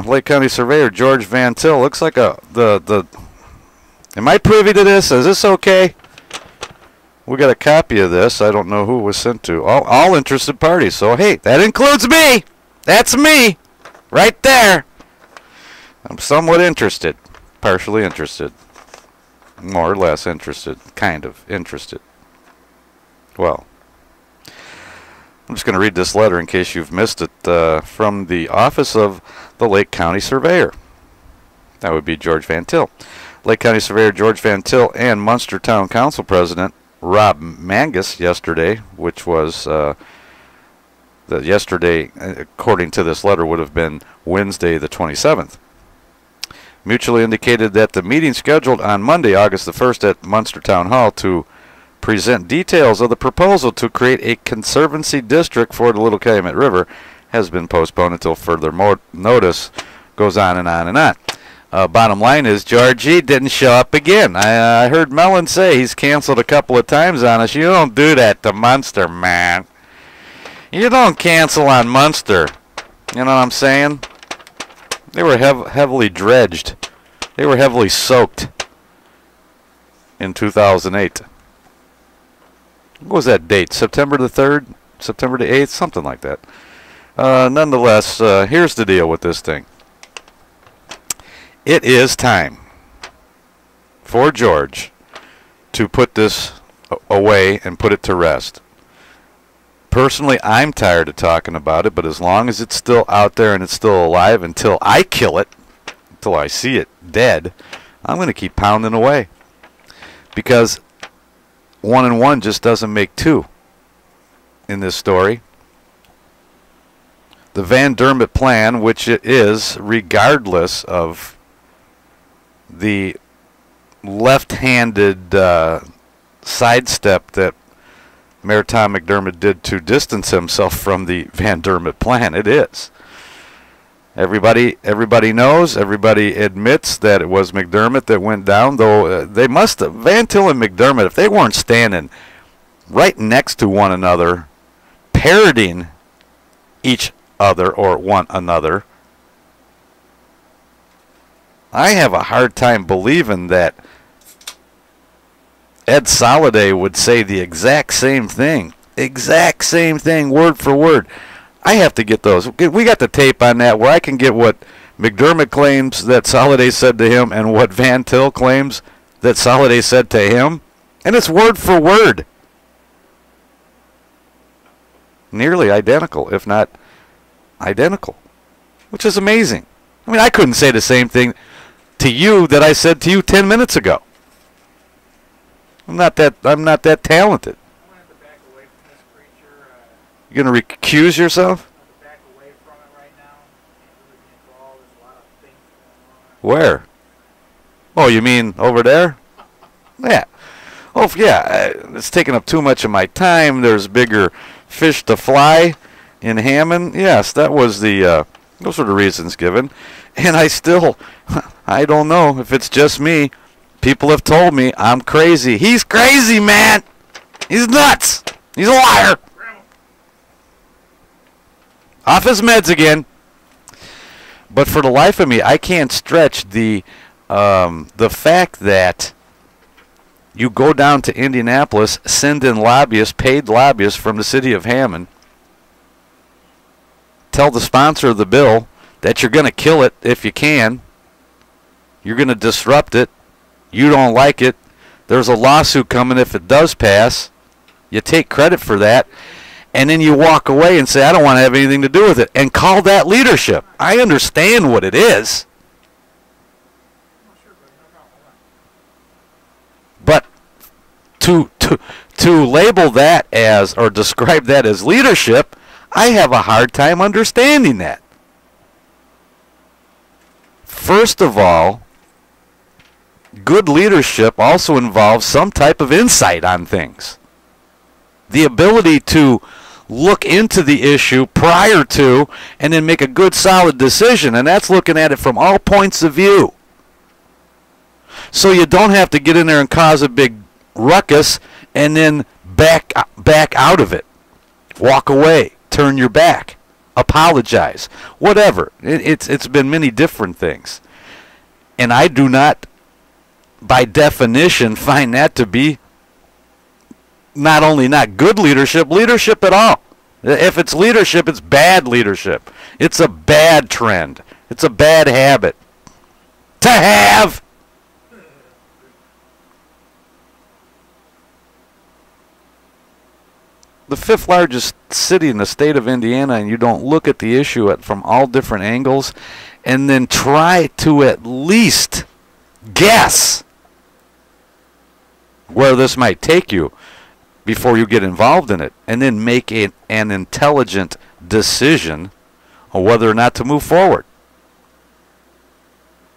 Lake County Surveyor George Van Til. Looks like the. Am I privy to this? Is this okay? We got a copy of this. I don't know who it was sent to. All interested parties. So hey, that includes me. That's me, right there. I'm somewhat interested, partially interested, more or less interested, kind of interested. Well, I'm just going to read this letter in case you've missed it, from the office of the Lake County Surveyor. That would be George Van Til. Lake County Surveyor George Van Til and Munster Town Council President Rob Mangus yesterday, which was yesterday, according to this letter, would have been Wednesday the 27th. Mutually indicated that the meeting scheduled on Monday, August the 1st at Munster Town Hall to present details of the proposal to create a conservancy district for the Little Calumet River has been postponed until further notice. Goes on and on and on. Bottom line is Georgie didn't show up again. I heard Mellon say he's canceled a couple of times on us. You don't do that to Munster, man. You don't cancel on Munster. You know what I'm saying? They were heavily dredged. They were heavily soaked in 2008. What was that date? September the 3rd? September the 8th? Something like that. Nonetheless, here's the deal with this thing. It is time for George to put this away and put it to rest. Personally, I'm tired of talking about it, but as long as it's still out there and it's still alive until I kill it, until I see it dead, I'm going to keep pounding away. Because 1 and 1 just doesn't make 2 in this story. The Van Dermott plan, which it is, regardless of the left-handed sidestep that Mayor Tom McDermott did to distance himself from the Van Dermott plan. It is. Everybody knows, everybody admits that it was McDermott that went down, though they must have, Van Til and McDermott, if they weren't standing right next to one another, parroting each other or one another, I have a hard time believing that Ed Soliday would say the exact same thing. Exact same thing, word for word. I have to get those. We got the tape on that where I can get what McDermott claims that Soliday said to him and what Van Til claims that Soliday said to him. And it's word for word. Nearly identical, if not identical. Which is amazing. I mean, I couldn't say the same thing to you that I said to you 10 minutes ago. I'm not that talented. I'm going to have to back away from this creature. You're going to recuse yourself? I'm going to back away from it right now. Can't really get involved. There's a lot of things going on. Where? Oh, you mean over there? Yeah. Oh, yeah. It's taking up too much of my time. There's bigger fish to fly in Hammond. Yes, that was the. Those were the reasons given. And I don't know if it's just me. People have told me I'm crazy. He's crazy, man. He's nuts. He's a liar. Off his meds again. But for the life of me, I can't stretch the fact that you go down to Indianapolis, send in lobbyists, paid lobbyists from the city of Hammond, tell the sponsor of the bill that you're going to kill it if you can. You're going to disrupt it. You don't like it. There's a lawsuit coming if it does pass. You take credit for that. And then you walk away and say, I don't want to have anything to do with it. And call that leadership. I understand what it is. But to label that as, or describe that as leadership, I have a hard time understanding that. First of all, good leadership also involves some type of insight on things. The ability to look into the issue prior to and then make a good solid decision, and that's looking at it from all points of view. So you don't have to get in there and cause a big ruckus and then back out of it. Walk away. Turn your back. apologize, whatever. It's been many different things. And I do not, by definition, find that to be not only not good leadership, leadership at all. If it's leadership, it's bad leadership. It's a bad trend. It's a bad habit to have. The fifth largest city in the state of Indiana, and you don't look at the issue from all different angles and then try to at least guess where this might take you before you get involved in it, and then make an intelligent decision on whether or not to move forward.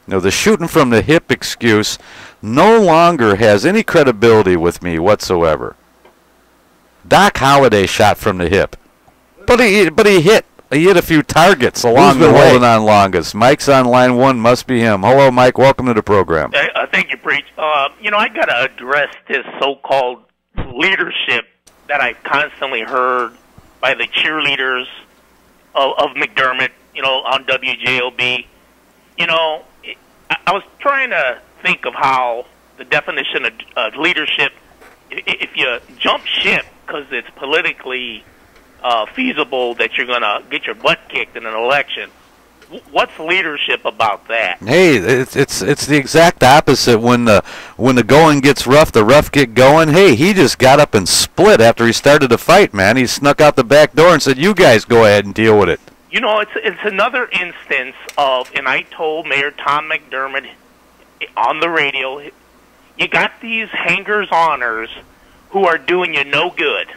Now, the shooting from the hip excuse no longer has any credibility with me whatsoever. Doc Holliday shot from the hip, but he hit a few targets along the way. Who's been holding on longest? Mike's on line one. Must be him. Hello, Mike. Welcome to the program. Thank you, Preach. You know, I got to address this so-called leadership that I've constantly heard by the cheerleaders of McDermott, you know, on WJOB. You know, I was trying to think of how the definition of leadership, if you jump ship because it's politically feasible that you're going to get your butt kicked in an election, what's leadership about that? Hey, it's the exact opposite. When the going gets rough, the rough get going. Hey, he just got up and split after he started the fight, man. He snuck out the back door and said, "You guys go ahead and deal with it." You know, it's another instance of, and I told Mayor Tom McDermott on the radio, you got these hangers-oners who are doing you no good.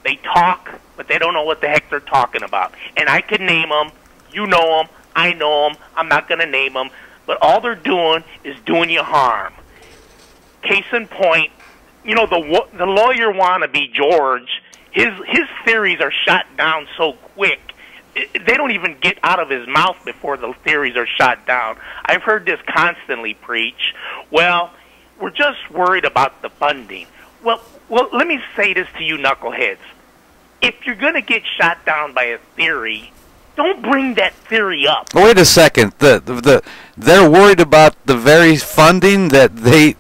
They talk, but they don't know what the heck they're talking about. And I can name them. You know them. I know them. I'm not going to name them. But all they're doing is doing you harm. Case in point, you know, the lawyer wannabe, George, his theories are shot down so quick. They don't even get out of his mouth before the theories are shot down. I've heard this constantly, Preach. Well, we're just worried about the funding. Well, let me say this to you knuckleheads. If you're going to get shot down by a theory, don't bring that theory up. Wait a second. They're worried about the very funding that they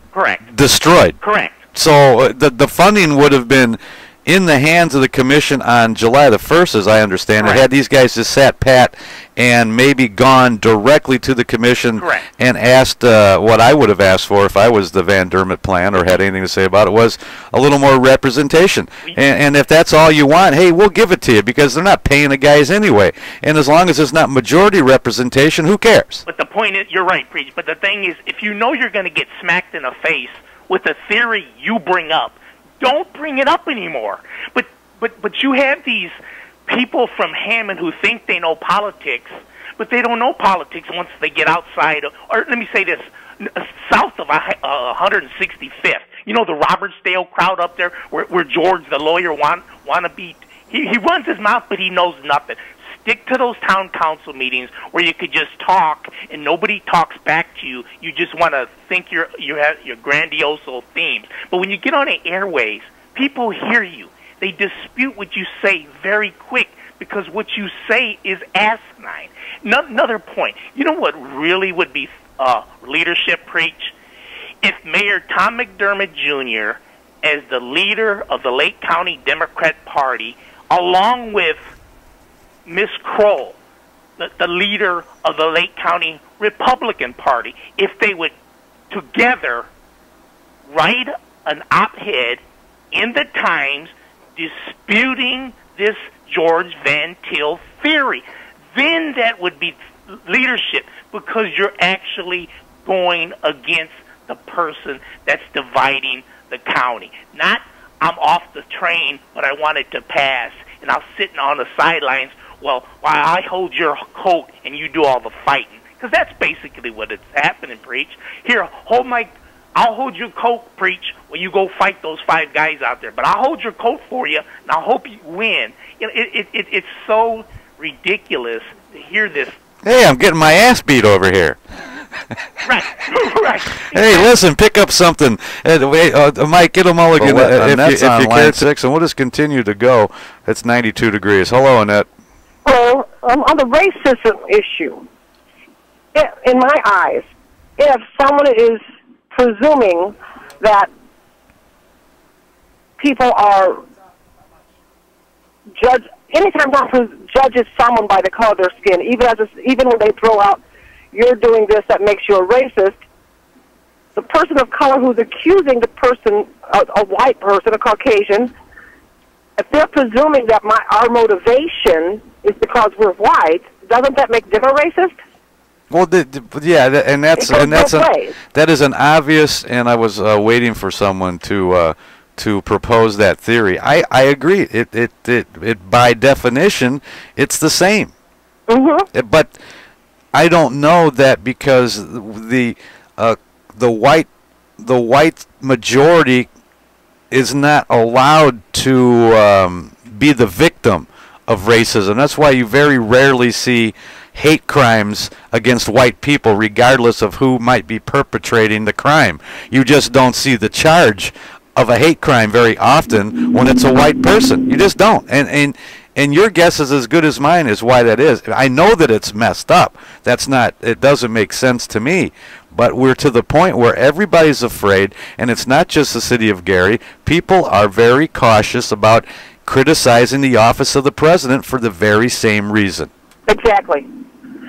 destroyed. Correct. So the funding would have been in the hands of the commission on July the 1st, as I understand it. Had these guys just sat pat and maybe gone directly to the commission and asked what I would have asked for if I was the Van Dermott plan or had anything to say about it, was a little more representation. And if that's all you want, hey, we'll give it to you, because they're not paying the guys anyway. And as long as it's not majority representation, who cares? But the point is, you're right, Preach, but the thing is, if you know you're going to get smacked in the face with a theory you bring up, don't bring it up anymore. But you have these people from Hammond who think they know politics, but they don't know politics once they get outside of, or let me say this, south of 165th. You know the Robertsdale crowd up there where George, the lawyer, wanna be. He runs his mouth, but he knows nothing. Stick to those town council meetings where you could just talk and nobody talks back to you. You just want to think you have your grandiose themes. But when you get on the airways, people hear you. They dispute what you say very quick because what you say is asinine. Another point. You know what really would be leadership, Preach? If Mayor Tom McDermott Jr., as the leader of the Lake County Democrat Party, along with Miss Kroll, the leader of the Lake County Republican Party, if they would together write an op-ed in the Times disputing this George Van Til theory, then that would be leadership, because you're actually going against the person that's dividing the county. Not, I'm off the train, but I want it to pass, and I'm sitting on the sidelines. Well, while I hold your coat and you do all the fighting, because that's basically what it's happening, Preach. Here, I'll hold your coat, Preach, when you go fight those 5 guys out there. But I'll hold your coat for you, and I hope you win. You know, it's so ridiculous to hear this. Hey, I'm getting my ass beat over here. Right. Hey, listen, pick up something. Mike, get a mulligan if you care. 6, and we'll just continue to go. It's 92 degrees. Hello, Annette. Well, on the racism issue, in my eyes, if someone is presuming that people are anytime someone judges someone by the color of their skin, even when they throw out, "You're doing this, that makes you a racist," the person of color who's accusing the person, a white person, a Caucasian, if they're presuming that our motivation is because we're white, doesn't that make them a racist? Well, that is an obvious, and I was waiting for someone to propose that theory. I agree. It by definition, it's the same. Mm-hmm. But I don't know that because the white majority is not allowed to be the victim of racism. That's why you very rarely see hate crimes against white people, regardless of who might be perpetrating the crime. You just don't see the charge of a hate crime very often when it's a white person. You just don't. And your guess is as good as mine as why that is. I know that it's messed up. It doesn't make sense to me. But we're to the point where everybody's afraid, and it's not just the city of Gary. People are very cautious about criticizing the office of the president for the very same reason. Exactly.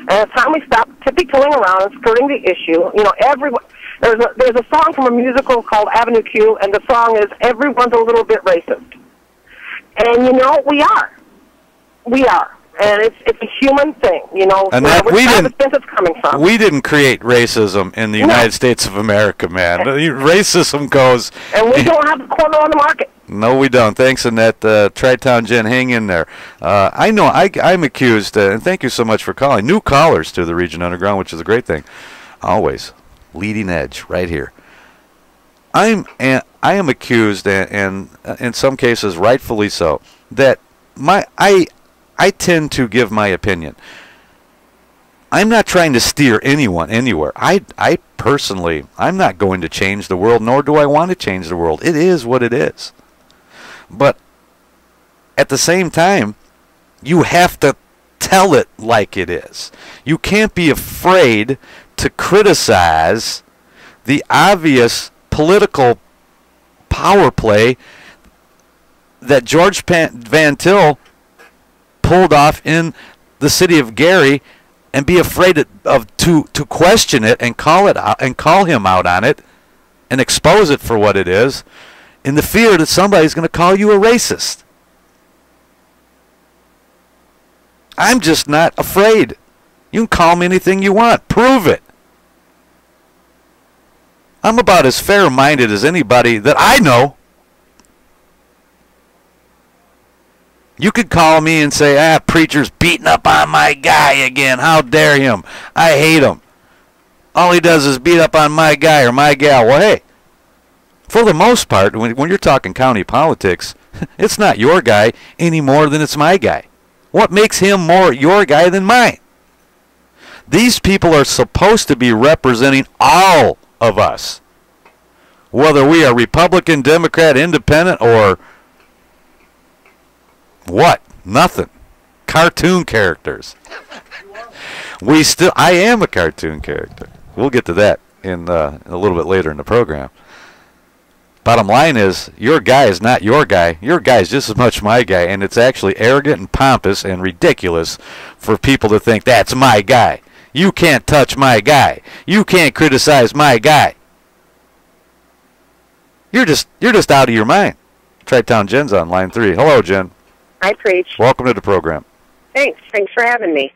And it's time we stop tiptoeing around and skirting the issue. You know, there's a song from a musical called Avenue Q, and the song is "Everyone's a Little Bit Racist." And you know, we are. And it's a human thing, you know. And where it's coming from. We didn't create racism in the United States of America, man. Racism goes. And we don't have a corner on the market. No, we don't. Thanks, Annette. Tri-Town Jen, hang in there. I know I'm accused, and thank you so much for calling. New callers to the Region Underground, which is a great thing. Always leading edge right here. I am accused, and in some cases rightfully so, that I tend to give my opinion. I'm not trying to steer anyone anywhere. I personally, I'm not going to change the world, nor do I want to change the world. It is what it is. But at the same time, you have to tell it like it is. You can't be afraid to criticize the obvious political power play that George Van Til pulled off in the city of Gary, and be afraid to question it and call him out on it and expose it for what it is, in the fear that somebody's going to call you a racist. I'm just not afraid. You can call me anything you want. Prove it. I'm about as fair-minded as anybody that I know. You could call me and say, preacher's beating up on my guy again. How dare him? I hate him. All he does is beat up on my guy or my gal. Well, hey, for the most part, when you're talking county politics, it's not your guy any more than it's my guy. What makes him more your guy than mine? These people are supposed to be representing all of us, whether we are Republican, Democrat, Independent, or what? Nothing. Cartoon characters. I am a cartoon character. We'll get to that in a little bit later in the program. Bottom line is, your guy is not your guy. Your guy is just as much my guy, and it's actually arrogant and pompous and ridiculous for people to think that's my guy. You can't touch my guy. You can't criticize my guy. You're just out of your mind. Tri-Town Jen's on line 3. Hello, Jen. I preach. Welcome to the program. Thanks for having me.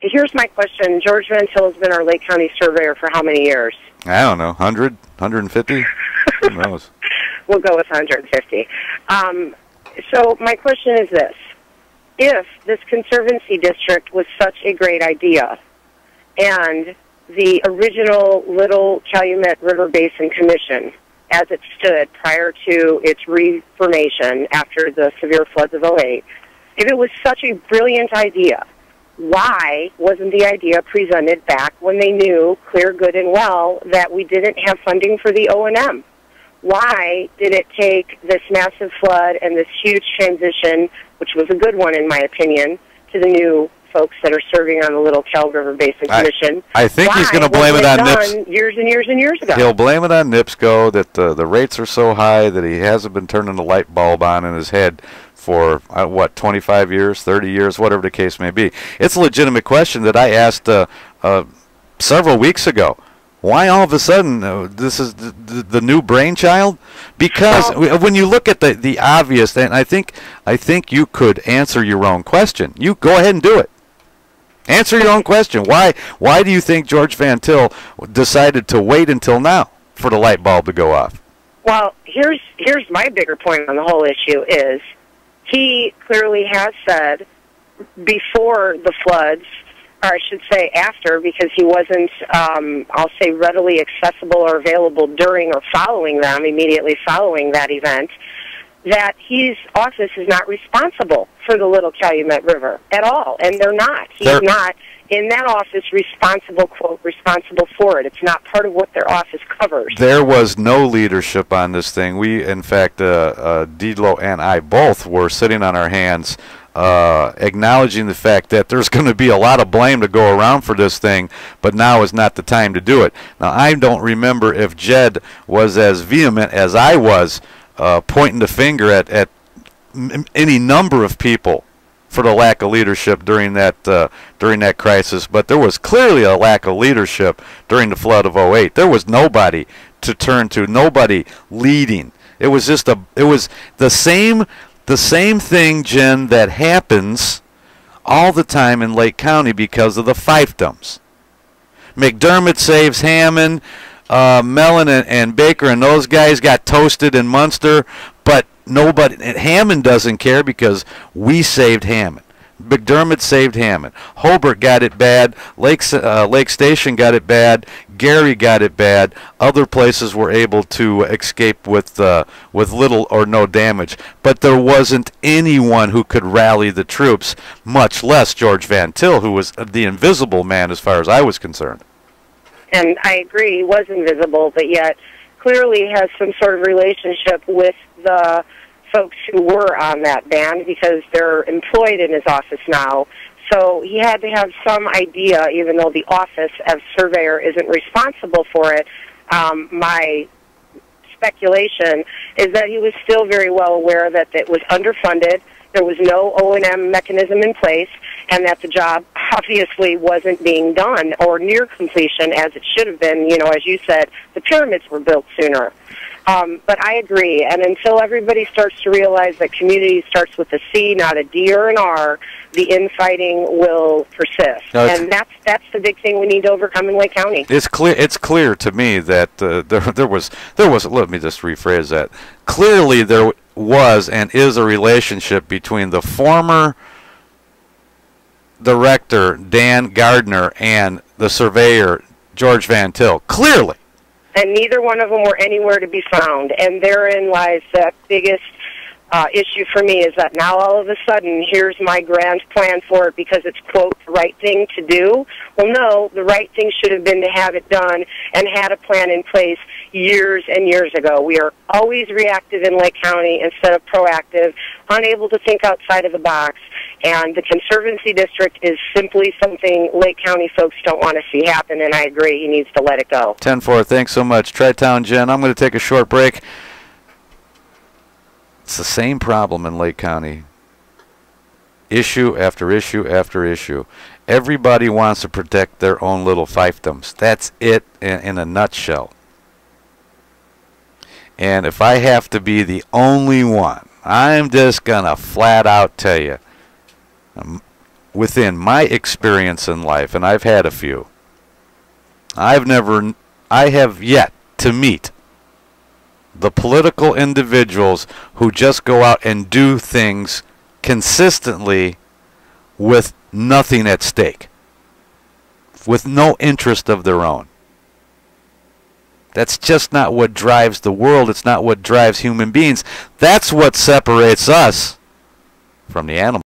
Here's my question. George Van Til has been our Lake County surveyor for how many years? I don't know, 100, 150? Who knows? We'll go with 150. So my question is this. If this Conservancy District was such a great idea, and the original Little Calumet River Basin Commission, as it stood prior to its reformation after the severe floods of '08, if it was such a brilliant idea, why wasn't the idea presented back when they knew clear, good, and well that we didn't have funding for the O&M? Why did it take this massive flood and this huge transition which was a good one in my opinion, to the new folks that are serving on the Little Kelg River Basin Commission. I think he's going to blame it on NIPSCO. Years and years and years ago. He'll blame it on NIPSCO that the rates are so high that he hasn't been turning the light bulb on in his head for, what, 25 years, 30 years, whatever the case may be. It's a legitimate question that I asked several weeks ago. Why all of a sudden this is the new brainchild? Because when you look at the obvious, and I think you could answer your own question. You go ahead and do it. Answer your own question. Why do you think George Van Til decided to wait until now for the light bulb to go off? Well, here's my bigger point on the whole issue is he clearly has said before the floods, or I should say after, because he wasn't, I'll say, readily accessible or available during or following them, immediately following that event, that his office is not responsible for the Little Calumet River at all, and they're not. He's not in that office responsible, quote, responsible for it. It's not part of what their office covers. There was no leadership on this thing. We, in fact, Didlo and I both were sitting on our hands acknowledging the fact that there's going to be a lot of blame to go around for this thing, but now is not the time to do it. Now, I don't remember if Jed was as vehement as I was pointing the finger at any number of people for the lack of leadership during that crisis, but there was clearly a lack of leadership during the flood of '08. There was nobody to turn to, nobody leading. It was just the same thing, Jen, that happens all the time in Lake County because of the fiefdoms. McDermott saves Hammond, Mellon and Baker and those guys got toasted in Munster, but Hammond doesn't care because we saved Hammond. McDermott saved Hammond. Hobart got it bad. Lake Station got it bad. Gary got it bad. Other places were able to escape with little or no damage. But there wasn't anyone who could rally the troops, much less George Van Til, who was the invisible man as far as I was concerned. And I agree, he was invisible, but yet clearly has some sort of relationship with the folks who were on that band because they're employed in his office now. So he had to have some idea, even though the office as surveyor isn't responsible for it. My speculation is that he was still very well aware that it was underfunded, there was no O&M mechanism in place, and that the job obviously wasn't being done or near completion as it should have been. You know, as you said, the pyramids were built sooner. But I agree, and until everybody starts to realize that community starts with a C, not a D or an R, the infighting will persist. No, and that's the big thing we need to overcome in Lake County. It's clear to me that there was let me just rephrase that. Clearly there was and is a relationship between the former director Dan Gardner and the surveyor George Van Til. Clearly. And neither one of them were anywhere to be found. And therein lies the biggest issue for me, is that now all of a sudden, here's my grand plan for it because it's, quote, the right thing to do. Well, no, the right thing should have been to have it done and had a plan in place years and years ago. We are always reactive in Lake County instead of proactive, unable to think outside of the box. And the Conservancy District is simply something Lake County folks don't want to see happen, and I agree, he needs to let it go. 10-4, thanks so much. Tri-Town Jen, I'm going to take a short break. It's the same problem in Lake County. Issue after issue after issue. Everybody wants to protect their own little fiefdoms. That's it in a nutshell. And if I have to be the only one, I'm just going to flat out tell you, within my experience in life, and I've had a few, I have yet to meet the political individuals who just go out and do things consistently with nothing at stake, with no interest of their own. That's just not what drives the world. It's not what drives human beings. That's what separates us from the animals.